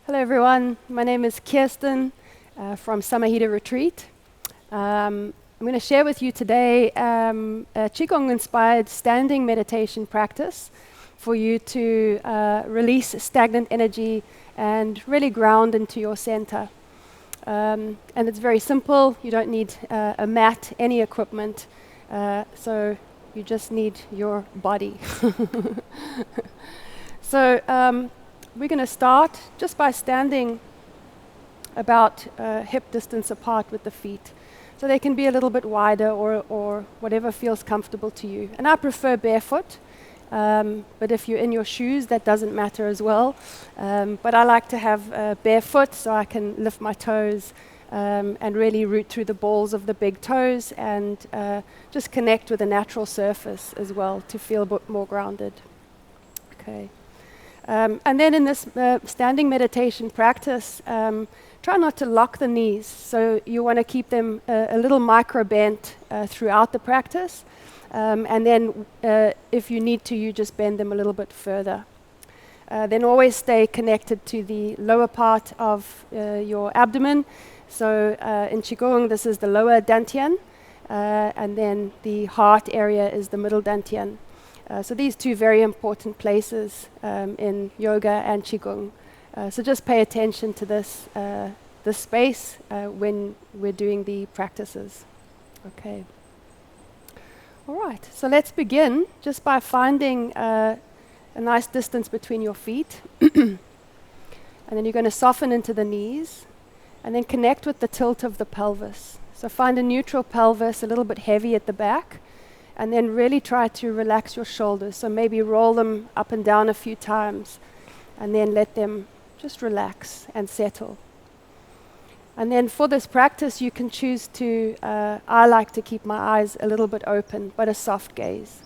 Hello everyone, my name is Kirsten from Samahita Retreat. I'm going to share with you today a Qigong-inspired standing meditation practice for you to release stagnant energy and really ground into your center. And it's very simple, you don't need a mat, any equipment, so you just need your body. So we're going to start just by standing about hip distance apart with the feet. So they can be a little bit wider or whatever feels comfortable to you. And I prefer barefoot, but if you're in your shoes, that doesn't matter as well. But I like to have barefoot so I can lift my toes and really root through the balls of the big toes and just connect with the natural surface as well to feel a bit more grounded. Okay. And then in this standing meditation practice, try not to lock the knees. So you want to keep them a little micro bent throughout the practice. And then if you need to, you just bend them a little bit further. Then always stay connected to the lower part of your abdomen. So in Qigong, this is the lower dantian. And then the heart area is the middle dantian. So these two very important places in yoga and Qigong. So just pay attention to this space when we're doing the practices. Okay. All right, so let's begin just by finding a nice distance between your feet. And then you're going to soften into the knees and then connect with the tilt of the pelvis. So find a neutral pelvis, a little bit heavy at the back. And then really try to relax your shoulders. So maybe roll them up and down a few times and then let them just relax and settle. And then for this practice, you can choose to, I like to keep my eyes a little bit open, but a soft gaze.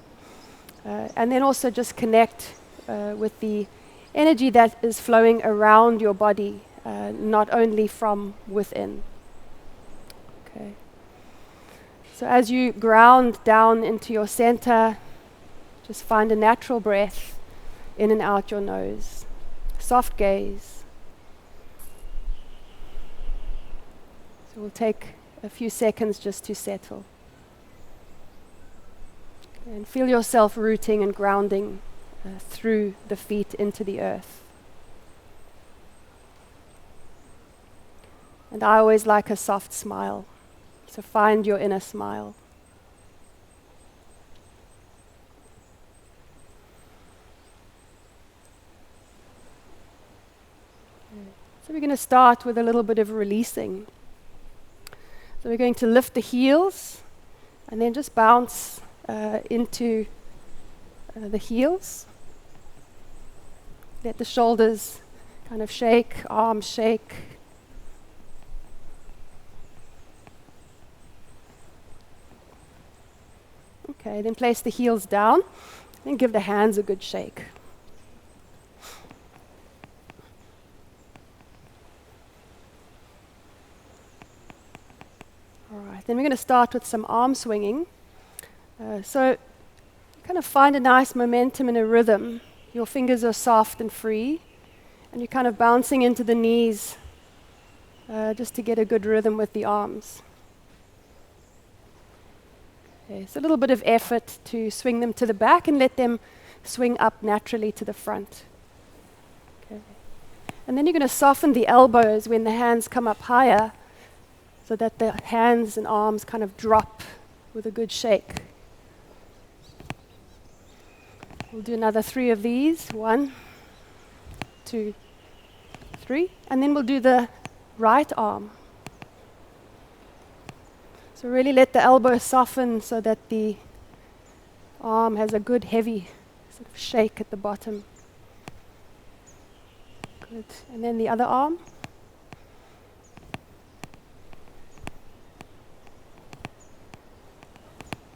And then also just connect with the energy that is flowing around your body, not only from within. Okay. So as you ground down into your center, just find a natural breath in and out your nose. Soft gaze. So we'll take a few seconds just to settle. And feel yourself rooting and grounding through the feet into the earth. And I always like a soft smile. So find your inner smile. So we're going to start with a little bit of releasing. So we're going to lift the heels and then just bounce into the heels. Let the shoulders kind of shake, arms shake. Okay, then place the heels down and give the hands a good shake. All right, then we're going to start with some arm swinging. So kind of find a nice momentum and a rhythm. Your fingers are soft and free, and you're kind of bouncing into the knees just to get a good rhythm with the arms. Okay, so a little bit of effort to swing them to the back and let them swing up naturally to the front. Okay. And then you're going to soften the elbows when the hands come up higher so that the hands and arms kind of drop with a good shake. We'll do another 3 of these. 1, 2, 3. And then we'll do the right arm. So really let the elbow soften so that the arm has a good heavy sort of shake at the bottom. Good. And then the other arm.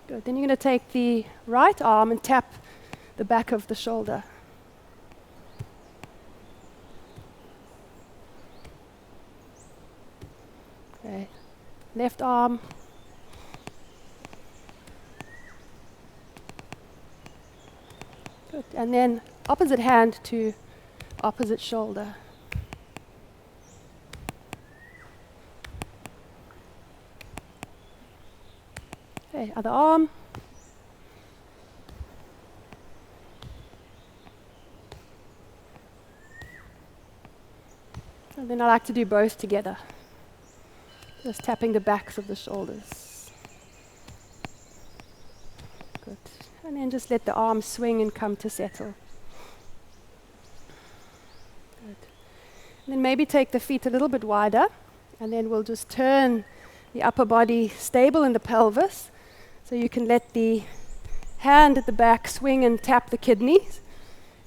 Good. Then you're going to take the right arm and tap the back of the shoulder. Okay. Left arm. Good. And then opposite hand to opposite shoulder. Okay, other arm. And then I like to do both together. Just tapping the backs of the shoulders. Good. And then just let the arms swing and come to settle. Good. And then maybe take the feet a little bit wider, and then we'll just turn the upper body stable in the pelvis. So you can let the hand at the back swing and tap the kidneys,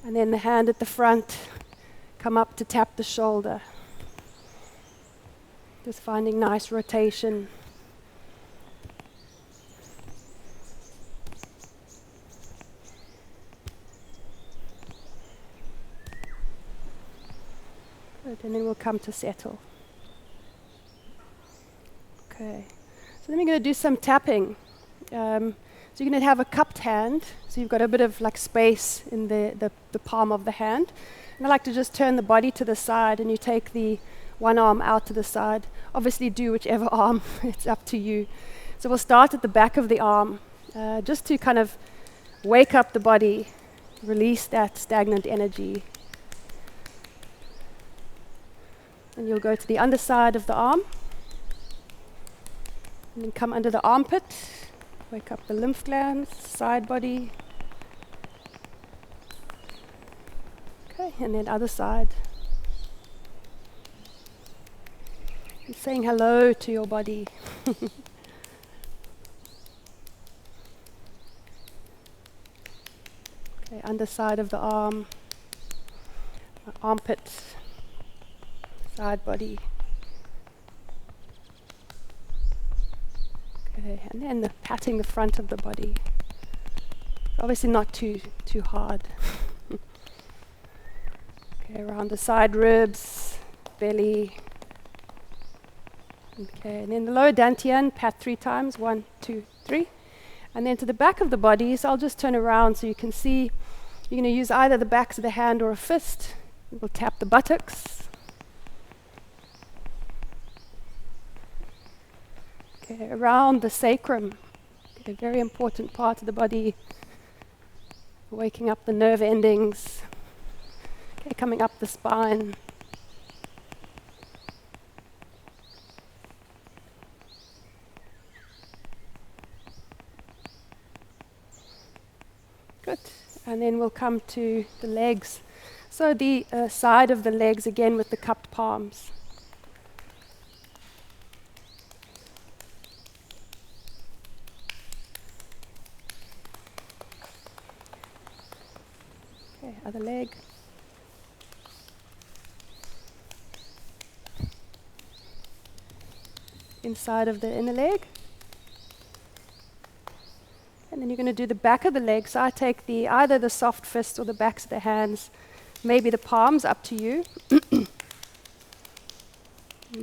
and then the hand at the front come up to tap the shoulder. Just finding nice rotation. Good, and then we'll come to settle. Okay, so then we're going to do some tapping. So you're going to have a cupped hand, so you've got a bit of like space in the palm of the hand. And I like to just turn the body to the side, and you take the one arm out to the side. Obviously do whichever arm, it's up to you. So we'll start at the back of the arm, just to kind of wake up the body, release that stagnant energy. And you'll go to the underside of the arm, and then come under the armpit, wake up the lymph glands, side body. Okay, and then other side. And saying hello to your body. Okay, underside of the arm, armpit, side body. Okay, and then patting the front of the body. Obviously not too hard. Okay, around the side ribs, belly. Okay, and then the lower dantian, pat 3 times, 1, 2, 3. And then to the back of the body, so I'll just turn around so you can see. You're going to use either the backs of the hand or a fist. We'll tap the buttocks. Okay, around the sacrum, a very important part of the body, waking up the nerve endings. Okay, coming up the spine. Good, and then we'll come to the legs. So the side of the legs again with the cupped palms. Okay, other leg. Inside of the inner leg. And then you're going to do the back of the leg. So I take either the soft fist or the backs of the hands, maybe the palms, up to you. You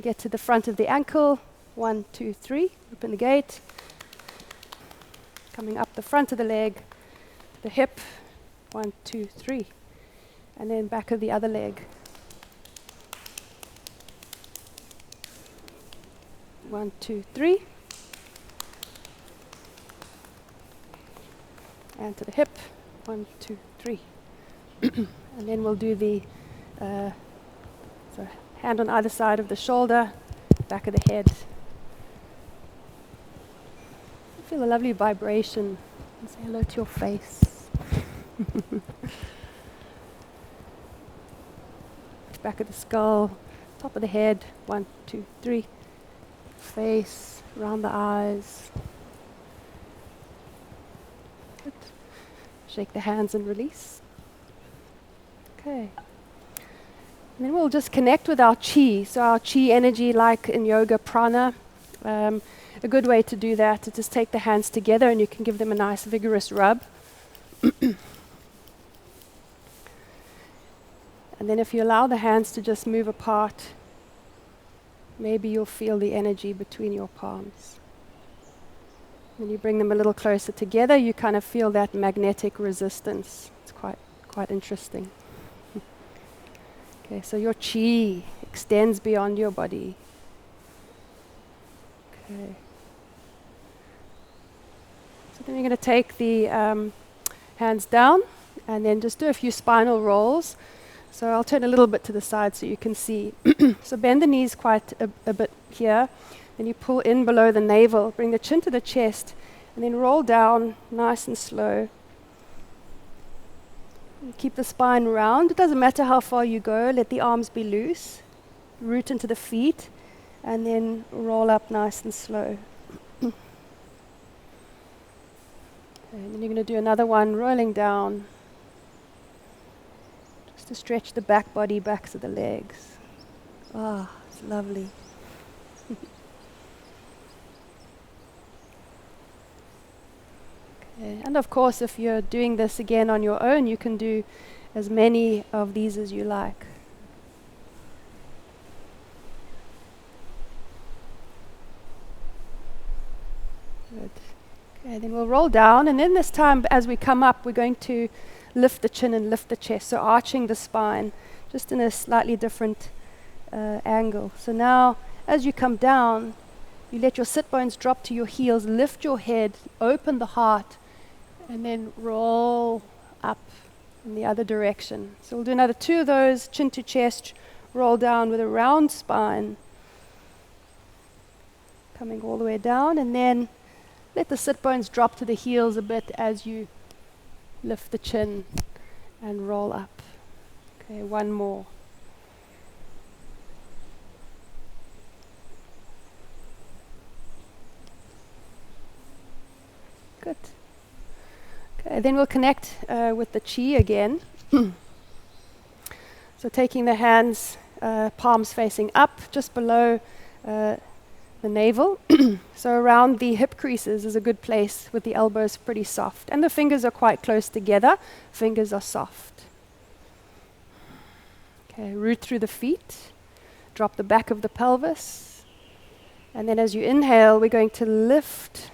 get to the front of the ankle. 1, 2, 3. Open the gate. Coming up the front of the leg, the hip. 1, 2, 3. And then back of the other leg. 1, 2, 3. And to the hip. 1, 2, 3. And then we'll do the so hand on either side of the shoulder, back of the head. Feel a lovely vibration. And say hello to your face. Back of the skull, top of the head. 1, 2, 3. Face, around the eyes. Good. Shake the hands and release. Okay. And then we'll just connect with our chi. So our chi energy, like in yoga, prana. A good way to do that is just take the hands together and you can give them a nice vigorous rub. And then if you allow the hands to just move apart, maybe you'll feel the energy between your palms. When you bring them a little closer together, you kind of feel that magnetic resistance. It's quite interesting. Okay, so your chi extends beyond your body. Okay. So then you're going to take the hands down and then just do a few spinal rolls. So I'll turn a little bit to the side so you can see. So bend the knees quite a bit here. Then you pull in below the navel, bring the chin to the chest, and then roll down nice and slow. And keep the spine round. It doesn't matter how far you go. Let the arms be loose. Root into the feet, and then roll up nice and slow. And then you're going to do another one, rolling down. Just to stretch the back body, backs of the legs. Ah, it's lovely. Okay. And of course, if you're doing this again on your own, you can do as many of these as you like. Good. Okay, then we'll roll down, and then this time as we come up, we're going to lift the chin and lift the chest, so arching the spine, just in a slightly different angle. So now, as you come down, you let your sit bones drop to your heels, lift your head, open the heart, and then roll up in the other direction. So we'll do another 2 of those, chin to chest, roll down with a round spine, coming all the way down, and then let the sit bones drop to the heels a bit as you lift the chin and roll up. Okay, one more. Good. Okay, then we'll connect with the Qi again. So taking the hands, palms facing up, just below the navel. So around the hip creases is a good place with the elbows pretty soft. And the fingers are quite close together. Fingers are soft. Okay, root through the feet. Drop the back of the pelvis. And then as you inhale, we're going to lift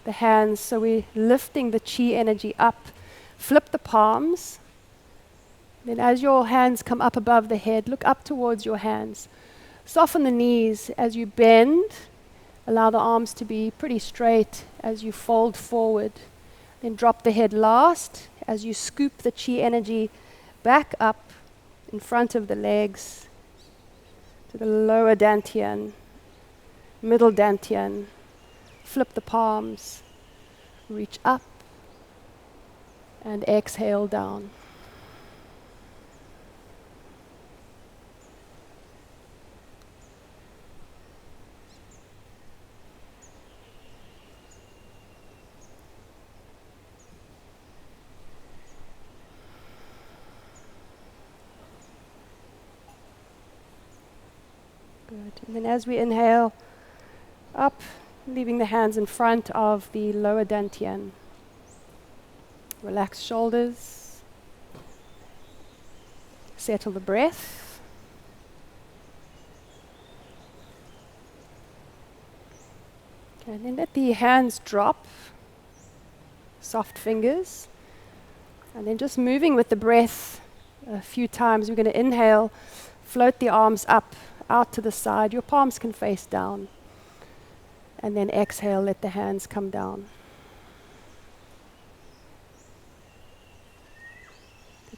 the hands. So we're lifting the Qi energy up. Flip the palms. Then as your hands come up above the head, look up towards your hands. Soften the knees as you bend. Allow the arms to be pretty straight as you fold forward. Then drop the head last as you scoop the Qi energy back up in front of the legs to the lower dantian, middle dantian. Flip the palms, reach up, and exhale down. Good. And then as we inhale, up, leaving the hands in front of the lower dantian. Relax shoulders. Settle the breath. Okay, and then let the hands drop. Soft fingers. And then just moving with the breath a few times. We're going to inhale, float the arms up, out to the side. Your palms can face down. And then exhale, let the hands come down.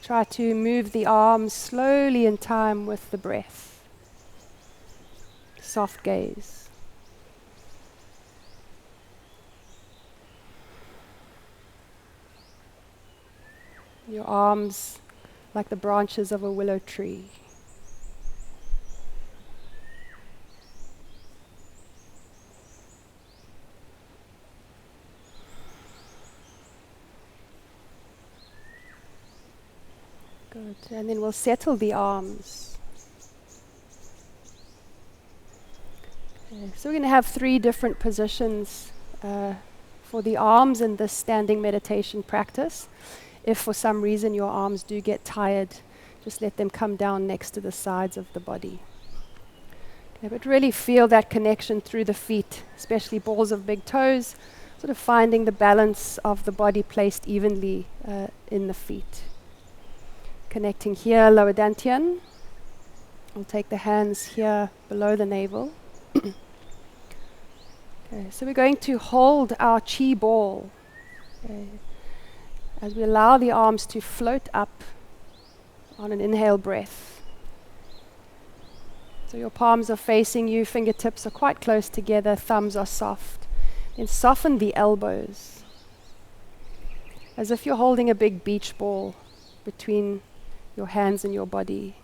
Try to move the arms slowly in time with the breath. Soft gaze. Your arms like the branches of a willow tree. Good. And then we'll settle the arms. Okay. So we're going to have 3 different positions for the arms in this standing meditation practice. If for some reason your arms do get tired, just let them come down next to the sides of the body. Okay, but really feel that connection through the feet, especially balls of big toes, sort of finding the balance of the body placed evenly in the feet. Connecting here, lower dantian. We'll take the hands here below the navel. Okay, so we're going to hold our Qi ball As we allow the arms to float up on an inhale breath. So your palms are facing you, fingertips are quite close together, thumbs are soft. Then soften the elbows, as if you're holding a big beach ball between your hands and your body.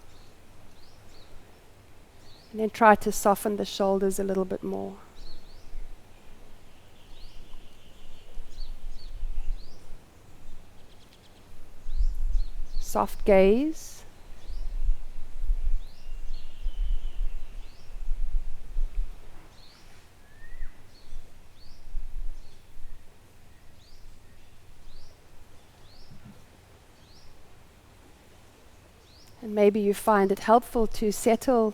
And then try to soften the shoulders a little bit more. Soft gaze. And maybe you find it helpful to settle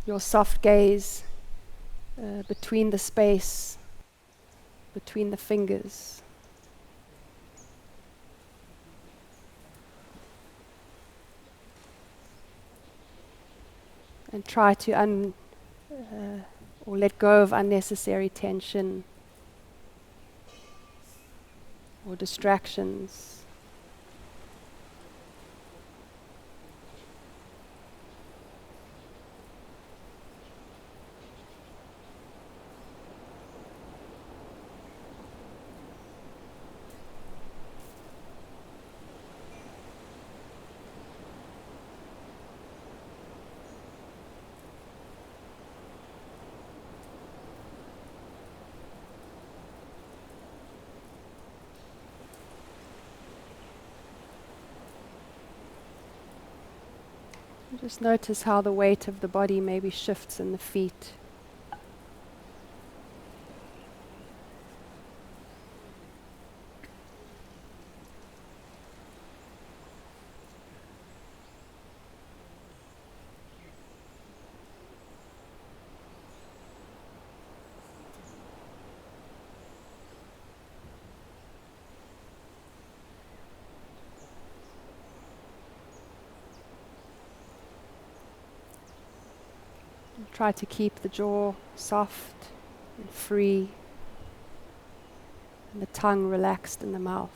your soft gaze between the space, between the fingers. And try to or let go of unnecessary tension or distractions. Just notice how the weight of the body maybe shifts in the feet. Try to keep the jaw soft and free, and the tongue relaxed in the mouth.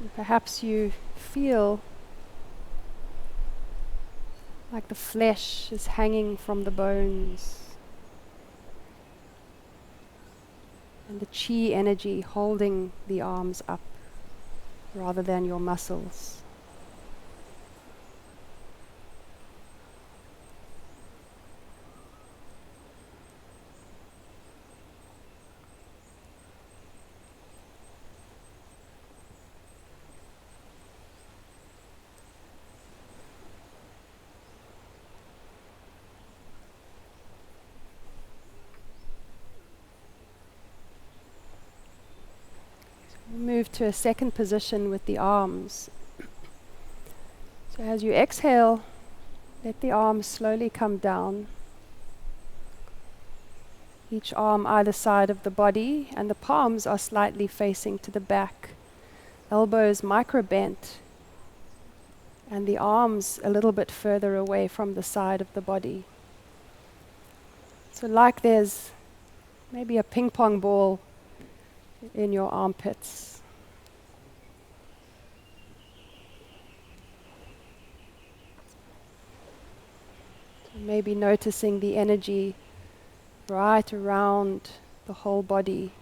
And perhaps you feel like the flesh is hanging from the bones, and the chi energy holding the arms up rather than your muscles. Move to a second position with the arms. So as you exhale, let the arms slowly come down. Each arm either side of the body, and the palms are slightly facing to the back. Elbows micro-bent, and the arms a little bit further away from the side of the body. So like there's maybe a ping pong ball in your armpits. So maybe noticing the energy right around the whole body.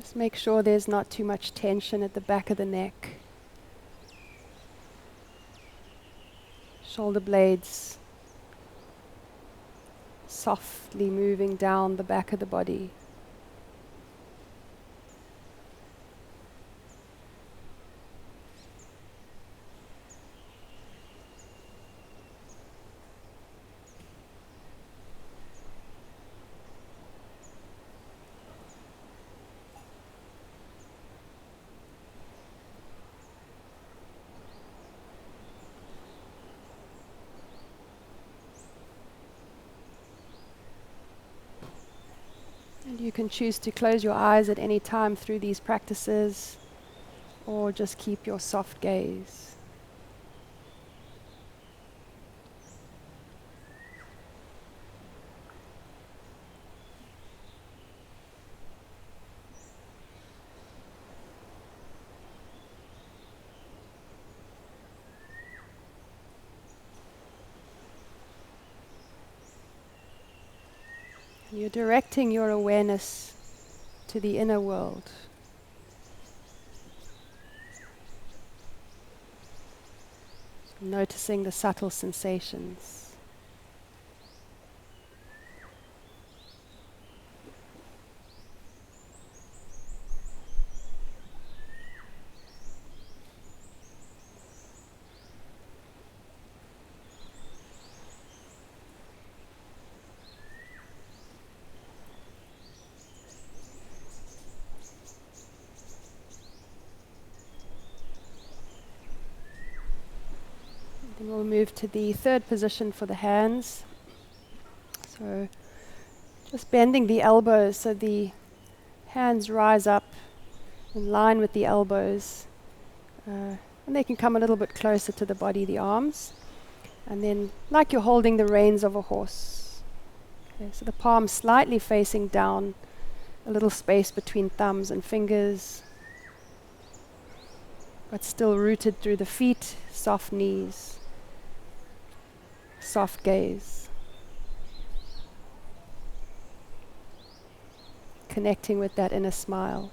Just make sure there's not too much tension at the back of the neck. Shoulder blades softly moving down the back of the body. And you can choose to close your eyes at any time through these practices, or just keep your soft gaze. You're directing your awareness to the inner world. So noticing the subtle sensations. Then we'll move to the third position for the hands. So just bending the elbows so the hands rise up in line with the elbows. And they can come a little bit closer to the body, the arms. And then like you're holding the reins of a horse. Okay, so the palms slightly facing down, a little space between thumbs and fingers, but still rooted through the feet, soft knees. Soft gaze. Connecting with that inner smile.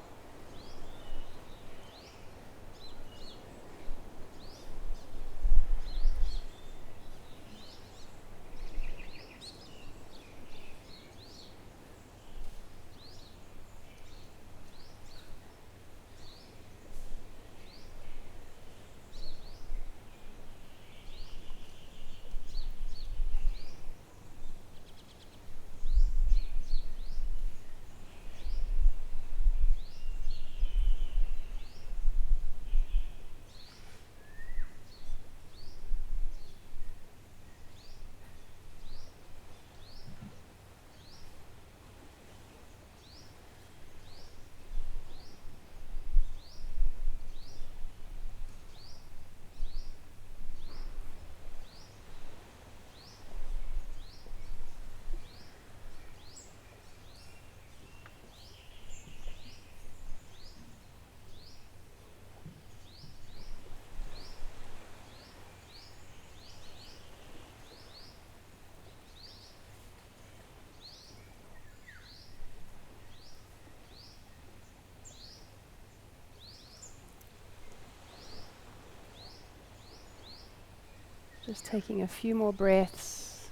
Just taking a few more breaths.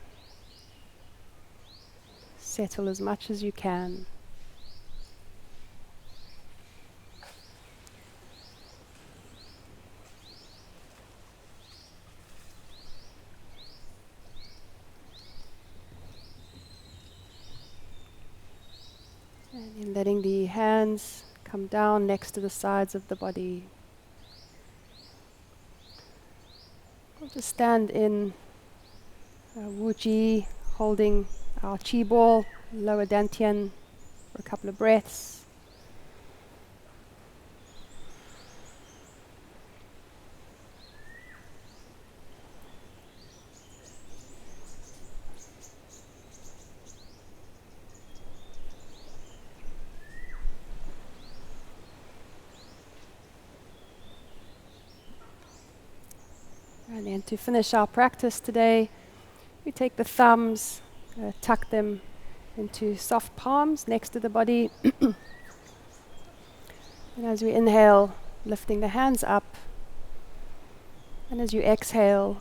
Settle as much as you can. And then letting the hands come down next to the sides of the body. We'll just stand in Wu Ji, holding our Qi ball, lower dantian, for a couple of breaths. And then to finish our practice today, we take the thumbs, tuck them into soft palms next to the body. And as we inhale, lifting the hands up. And as you exhale,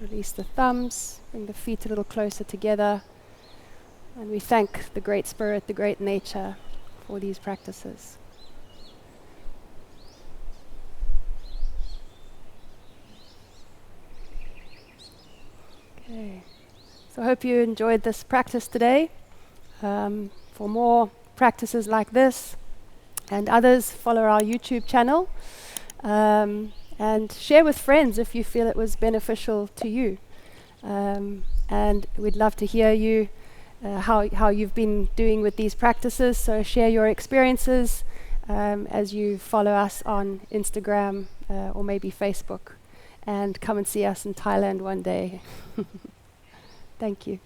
release the thumbs, bring the feet a little closer together, and we thank the Great Spirit, the Great Nature, for these practices. Okay, so I hope you enjoyed this practice today. For more practices like this and others, follow our YouTube channel. And share with friends if you feel it was beneficial to you. And we'd love to hear you, how you've been doing with these practices. So share your experiences as you follow us on Instagram or maybe Facebook. And come and see us in Thailand one day. Thank you.